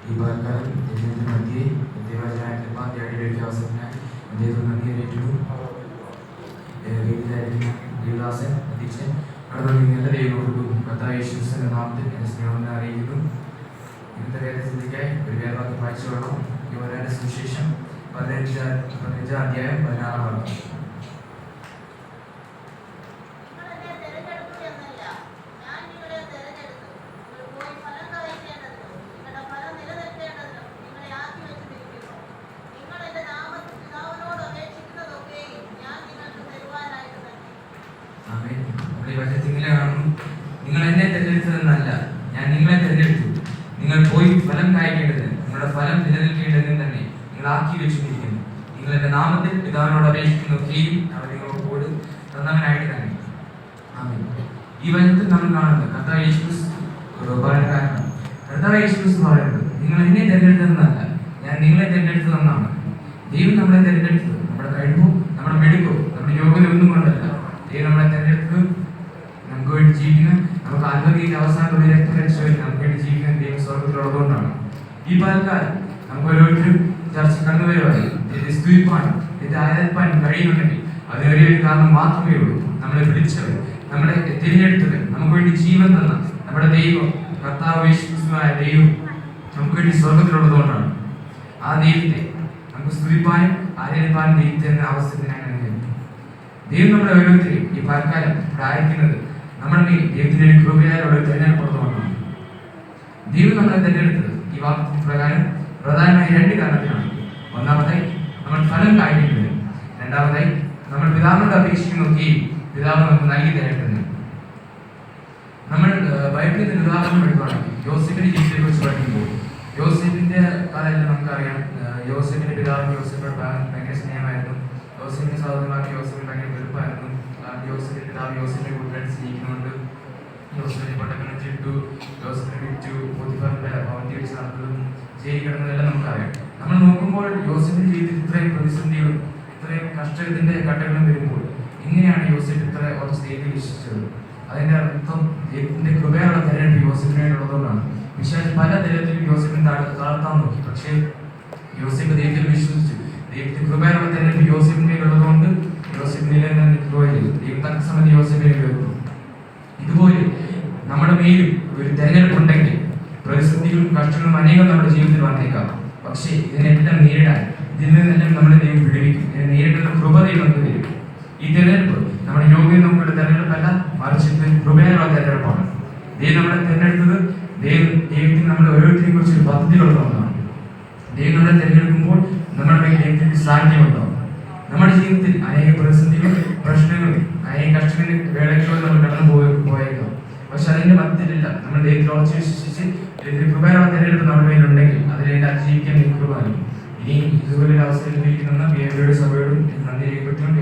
ഈ പാൽക്കാലം ദൈവത്തിൻ്റെ മധ്യേ ദൈവവചനമായിട്ടുള്ള ധ്യാനിയുടെ അവസരത്തിനായി ദൈവം നന്ദിയേറ്റു വീട്ടിലായിരിക്കുന്ന ദേവദാസൻ അധ്യക്ഷൻ കടന്നു നീങ്ങുന്ന ദൈവം കർത്താവ് യേശുക്രിസ്തുവിന്റെ നാമത്തിൽ എന്നെ സ്നേഹം അറിയിക്കുന്നു. ഇന്നത്തെ വേദചിന്തയ്ക്കായി ഒരു വേദവാക്യം വായിച്ചു കൊള്ളാം. യോഹന്നാന്റെ സുവിശേഷം 15 അധ്യായം 16 വാക്യം. നിങ്ങൾ എന്നെ തിരഞ്ഞെടുത്തതെന്നല്ല, ഞാൻ നിങ്ങളെ തിരഞ്ഞെടുത്തു. നിങ്ങൾ പോയി ഫലം കായ്ക്കേണ്ടതിന്, നിങ്ങളുടെ ഫലം നിലനിൽക്കേണ്ടതിന് തന്നെ നിങ്ങൾ ആക്കി വെച്ചിരിക്കുന്നു. നിങ്ങൾ എന്റെ നാമത്തിൽ പിതാവിനോട് അപേക്ഷിക്കുന്നൊക്കെയും അവർ നിങ്ങളോട് തന്നവനായിട്ട് തന്നെ. ആമേൻ. ഈ വചനത്തിൽ നമ്മൾ കാണുന്നത് കർത്താവ് യേശുക്രിസ്തു കാരണം കർത്താവ് യേശുക്രിസ്തു പറയുന്നത് നിങ്ങൾ എന്നെ തിരഞ്ഞെടുത്തതെന്നല്ല, ഞാൻ നിങ്ങളെ തിരഞ്ഞെടുത്തതെന്നാണ്. ദൈവം നമ്മളെ തിരഞ്ഞെടുത്തത് നമ്മുടെ കഴിവോ നമ്മുടെ മെടുക്കോ നമ്മുടെ യോഗ്യത ഒന്നും കൊണ്ടല്ല. ദൈവം നമ്മളെ തിരഞ്ഞെടുത്തത് നമുക്ക് വേണ്ടി ജീവിക്കുന്ന, നമുക്ക് ആത്മീയ അവസാനം രക്തം നമുക്ക് വേണ്ടി ജീവിക്കുന്ന ദൈവം സ്വർഗത്തിലുള്ളതുകൊണ്ടാണ്. ഈ പാൽക്കാലം നമുക്ക് ഓരോരുത്തരും ചർച്ച കടന്നു വരുവായി സ്തുതിപ്പാനും ആരാധിപ്പാനും കഴിയുന്നുണ്ടെങ്കിൽ അതിനൊരേ ഒരു കാരണം മാത്രമേ ഉള്ളൂ. നമ്മളെ വിളിച്ചവർ, നമ്മളെ തിരഞ്ഞെടുത്തത്, നമുക്ക് വേണ്ടി ജീവൻ തന്ന നമ്മുടെ ദൈവം കർത്താവ് യേശുക്രിസ്തുവായ ദൈവം നമുക്ക് വേണ്ടി സ്വർഗത്തിലുള്ളതുകൊണ്ടാണ്. ആ ദൈവത്തെ നമുക്ക് സ്തുതിപ്പാനും ആരാധിപ്പാനും ദൈവത്തെ എന്ന അവസരത്തിനാണ് ദൈവം നമ്മളെ ഓരോരുത്തരെയും ഈ പാൽക്കാലം ഇവിടെ അയക്കുന്നത് നമ്മുടെ ദൈവത്തിന്റെ കൃപയാലുള്ള തിരഞ്ഞെടുപ്പുള്ളതുകൊണ്ടാണ്. ദൈവം നമ്മളെ തിരഞ്ഞെടുത്തത് ഈ വാക്യത്തിന് പ്രകാരം പ്രധാനമായി 2 കാരണത്തിനാണ്. ഒന്നാമതായി നമ്മൾ ഫലം കായ്ക്കേണ്ടത്, രണ്ടാമതായി നമ്മൾ പിതാവിനോട് അപേക്ഷിക്കുന്നൊക്കെയും പിതാവ് നമുക്ക് നൽകി തരേണ്ടത്. നമ്മൾ ബൈബിളിന്റെ ഉദാഹരണം എടുക്കുകയാണെങ്കിൽ യോസേഫിന്റെ ജീവിതത്തെ കുറിച്ച് പഠിക്കുമ്പോൾ യോസേഫിന്റെ കാലം നമുക്കറിയാം. യോസേഫിന്റെ പിതാവിന് യോസേഫിനോട് ഭയങ്കര സ്നേഹമായിരുന്നു. യോസേഫിന്റെ സഹോദരന്മാർക്ക് യോസേഫിന് ഭയങ്കര വെറുപ്പായിരുന്നു. യോസേഫിന്റെ പിതാവ് യോസേഫിനെ കൂടുതലായിട്ട് സ്നേഹിക്കുന്നുണ്ട്. യോസേഫിനെ പട്ടക്കണിച്ച് ഇട്ടു, യോസേഫിനെ വിറ്റു, പോത്തിഫാറിന്റെ ഭവനത്തിൽ വെച്ച് നടന്നതും ജയിലിൽ കിടന്നതെല്ലാം നമുക്കറിയാം. നമ്മൾ നോക്കുമ്പോൾ യോസേഫിന്റെ ജീവിതത്തിൽ ഇത്രയും പ്രതിസന്ധികളും ഇത്രയും കഷ്ടത്തിന്റെ ഘട്ടങ്ങളും വരുമ്പോൾ എങ്ങനെയാണ് യോസേഫ് ഇത്ര കുറച്ച് ദൈവം വിശ്വസിച്ചത്? അതിന്റെ അർത്ഥം ദൈവത്തിന്റെ കൃപയുള്ള തെരഞ്ഞെടുപ്പ് യോസേഫിനായിട്ടുള്ളതുകൊണ്ടാണ്. വിശേഷം പല തരത്തിലും യോസേഫിനെ താഴ്ത്താൻ നോക്കി, പക്ഷേ യോസേഫ് ദൈവത്തിൽ വിശ്വസിച്ചു. ദൈവത്തിന്റെ കൃപയുള്ള തെരഞ്ഞെടുപ്പ് യോസേഫിന്റെ ഉള്ളതുകൊണ്ട് യോസേഫിനെ നിലനിൽക്കുകയും ദൈവം തക്കസമയത്ത് യോസേഫിനെ ഉയർത്തും. ഇതുപോലെ നമ്മുടെ മേലും ഒരു തെരഞ്ഞെടുപ്പ് ഉണ്ടെങ്കിൽ പ്രതിസന്ധികളും കഷ്ടങ്ങളും അനേകം നമ്മുടെ ജീവിതത്തിൽ വന്നേക്കാം. പക്ഷേ ഇതിനെല്ലാം നേരിടാൻ, ഇതിൽ നിന്നെല്ലാം നമ്മുടെ ദൈവം വിടുവിക്കും. ഇതിനെ നേരിടുന്ന കൃപ ദൈവം നമുക്ക് തരും. ഈ തെരഞ്ഞെടുപ്പ് നമ്മുടെ യോഗ്യത നമുക്കുള്ള തെരഞ്ഞെടുപ്പല്ല, മറിച്ച് കൃപയുള്ള തെരഞ്ഞെടുപ്പാണ്. ദൈവം നമ്മളെ തെരഞ്ഞെടുത്തത് ദൈവത്തിന് നമ്മുടെ ഓരോരുത്തരെയും കുറിച്ച് ഒരു പദ്ധതികളുള്ളതാണ്. ദൈവം നമ്മളെ തിരഞ്ഞെടുക്കുമ്പോൾ നമ്മുടെ മേൽ ദൈവത്തിന്റെ സാന്നിധ്യമുണ്ടാവും. നമ്മുടെ ജീവിതത്തിൽ അനേക പ്രതിസന്ധികളും പ്രശ്നങ്ങളും അനേക കഷ്ടങ്ങളുടെ വേളകളിലും നമ്മൾ കടന്നു പോയേക്കാം. പക്ഷെ അതിന്റെ മധ്യത്തിലില്ല, നമ്മൾ ദൈവത്തിൽ ഉറച്ചു വിശ്വസിച്ച് കൃപയുള്ള തെരഞ്ഞെടുപ്പ് നമ്മുടെ മേലുണ്ടെങ്കിൽ അതിനെ അതിജീവിക്കാൻ കൃപ. ഇനി ഇതുപോലൊരു അവസരം ലഭിക്കുന്ന സഭയോടും നന്ദി രേഖപ്പെട്ടുകൊണ്ട്